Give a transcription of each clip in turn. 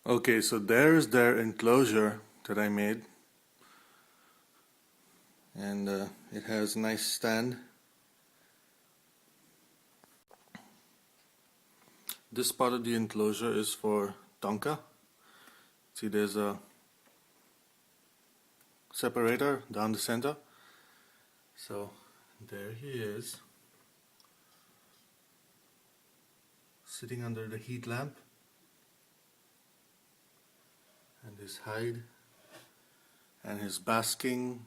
Okay, so there's their enclosure that I made, and it has a nice stand. This part of the enclosure is for Tonka. See, there's a separator down the center. So there he is, sitting under the heat lamp, and his hide and his basking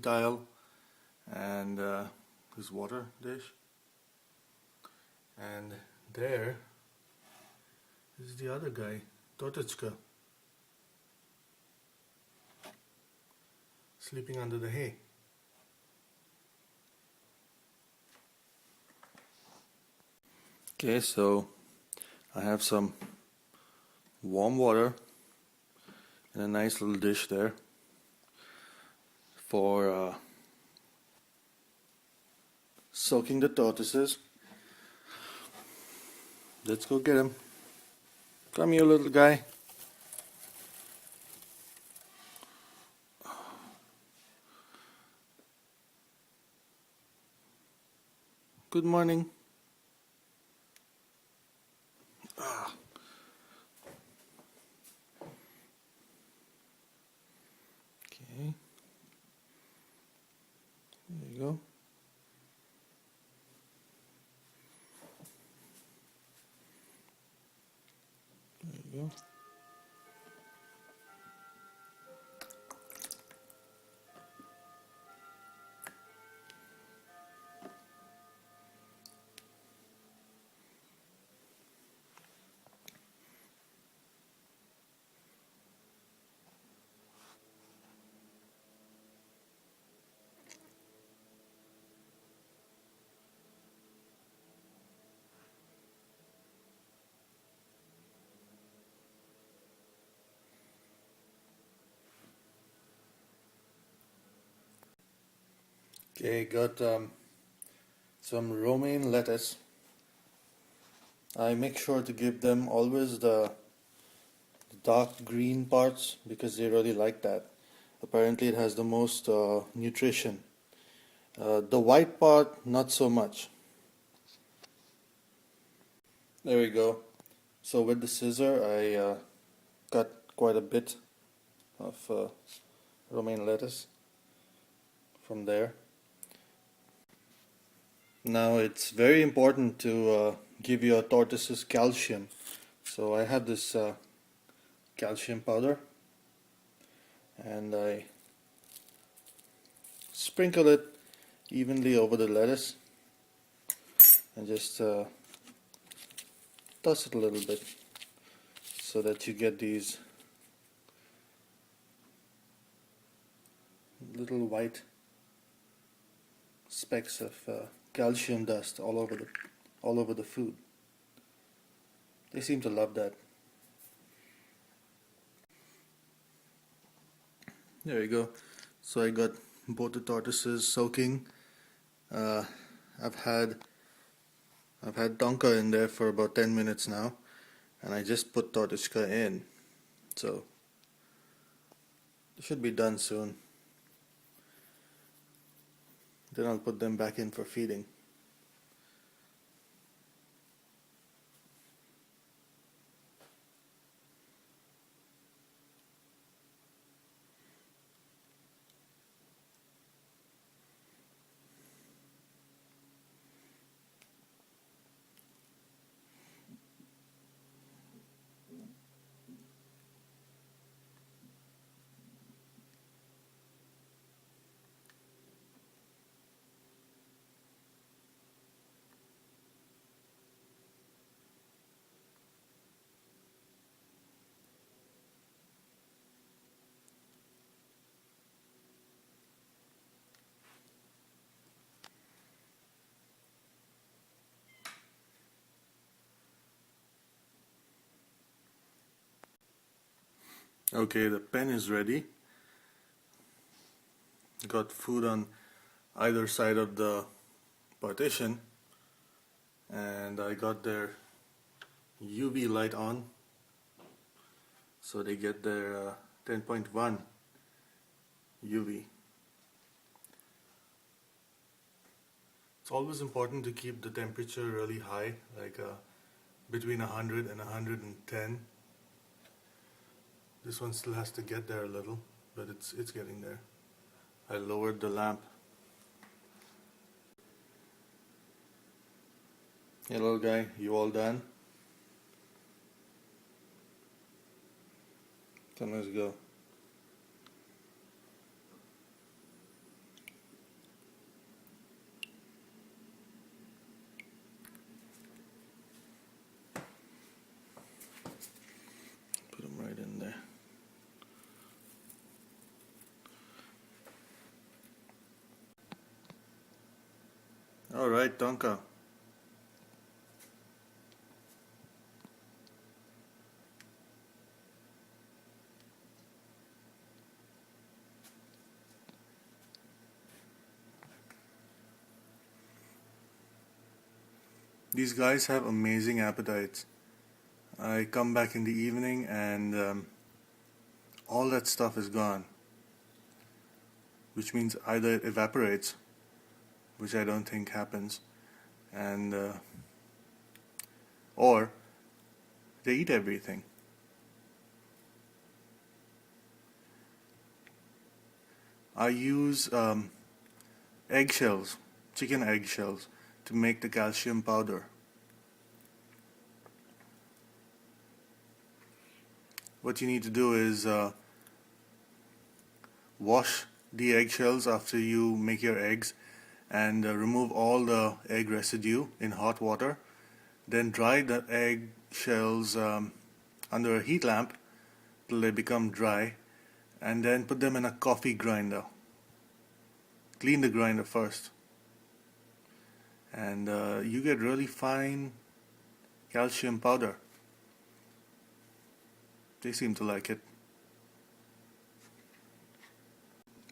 tile and his water dish. And there is the other guy, Totoshka, sleeping under the hay. Okay, so I have some warm water in a nice little dish there for soaking the tortoises. Let's go get him. Come here, little guy. Good morning. Ah. Okay. There you go. There you go. Okay, got some romaine lettuce. I make sure to give them always the dark green parts because they really like that. Apparently it has the most nutrition. The white part, not so much. There we go. So with the scissor, I cut quite a bit of romaine lettuce from there. Now it's very important to give your tortoises calcium. So I have this calcium powder, and I sprinkle it evenly over the lettuce and just toss it a little bit so that you get these little white specks of calcium dust all over the food. They seem to love that. There you go. So I got both the tortoises soaking. Uh, I've had Tonka in there for about 10 minutes now, and I just put Tortoshka in. So it should be done soon. Then I'll put them back in for feeding. Okay, the pen is ready. Got food on either side of the partition, and I got their UV light on so they get their 10.1 UV. It's always important to keep the temperature really high, like between 100 and 110. This one still has to get there a little, but it's getting there. I lowered the lamp. Hey little guy, you all done? Come, let's go. Put him right in there. Alright, Tonka. These guys have amazing appetites. I come back in the evening and all that stuff is gone, which means either it evaporates, which I don't think happens, and or they eat everything. I use eggshells, chicken eggshells, to make the calcium powder. What you need to do is wash the eggshells after you make your eggs and remove all the egg residue in hot water. Then dry the eggshells under a heat lamp till they become dry, and then put them in a coffee grinder. Clean the grinder first, and you get really fine calcium powder. They seem to like it.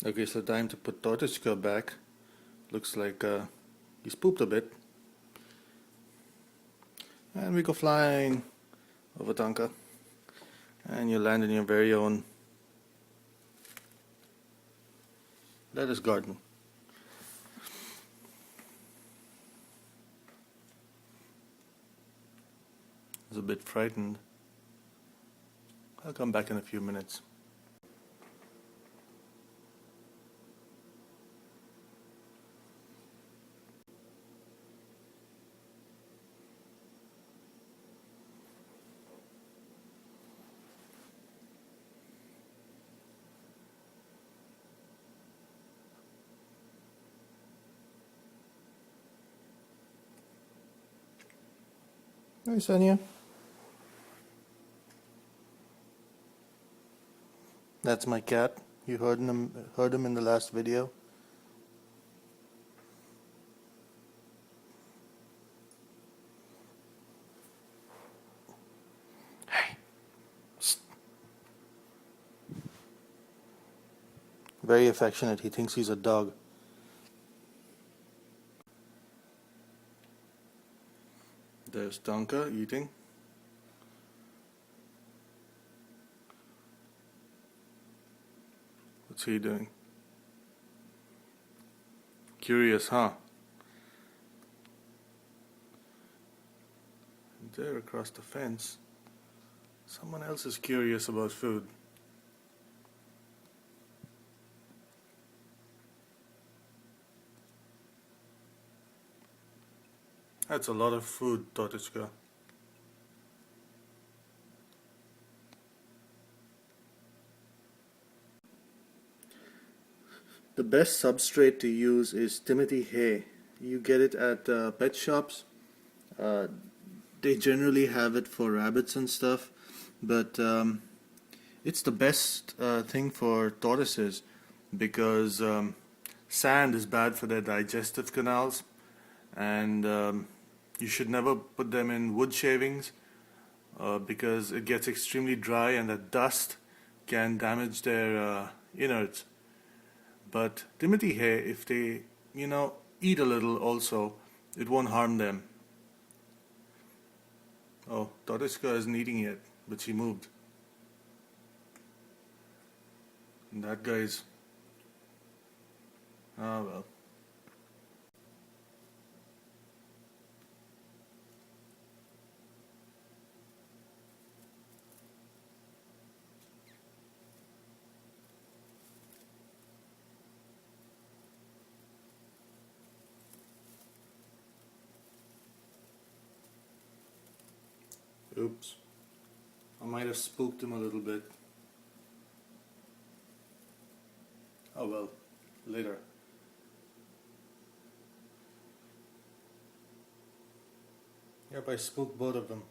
Okay, so time to put Totoshka back. Looks like he's pooped a bit. And we go flying over Tonka. And you land in your very own lettuce garden. I was a bit frightened. I'll come back in a few minutes. Hi, Sonia. That's my cat. You heard him in the last video. Hey. Psst. Very affectionate. He thinks he's a dog. There's Tonka eating. What's he doing? Curious, huh? There across the fence, someone else is curious about food. That's a lot of food, Totoshka. The best substrate to use is Timothy hay. You get it at pet shops. They generally have it for rabbits and stuff, but it's the best thing for tortoises because sand is bad for their digestive canals, and you should never put them in wood shavings because it gets extremely dry and the dust can damage their innards. But Timothy hay, if they, eat a little also, it won't harm them. Oh, Totoshka isn't eating yet, but she moved. That guy's... Ah well. Oops. I might have spooked him a little bit. Oh well, later. Yep, I spooked both of them.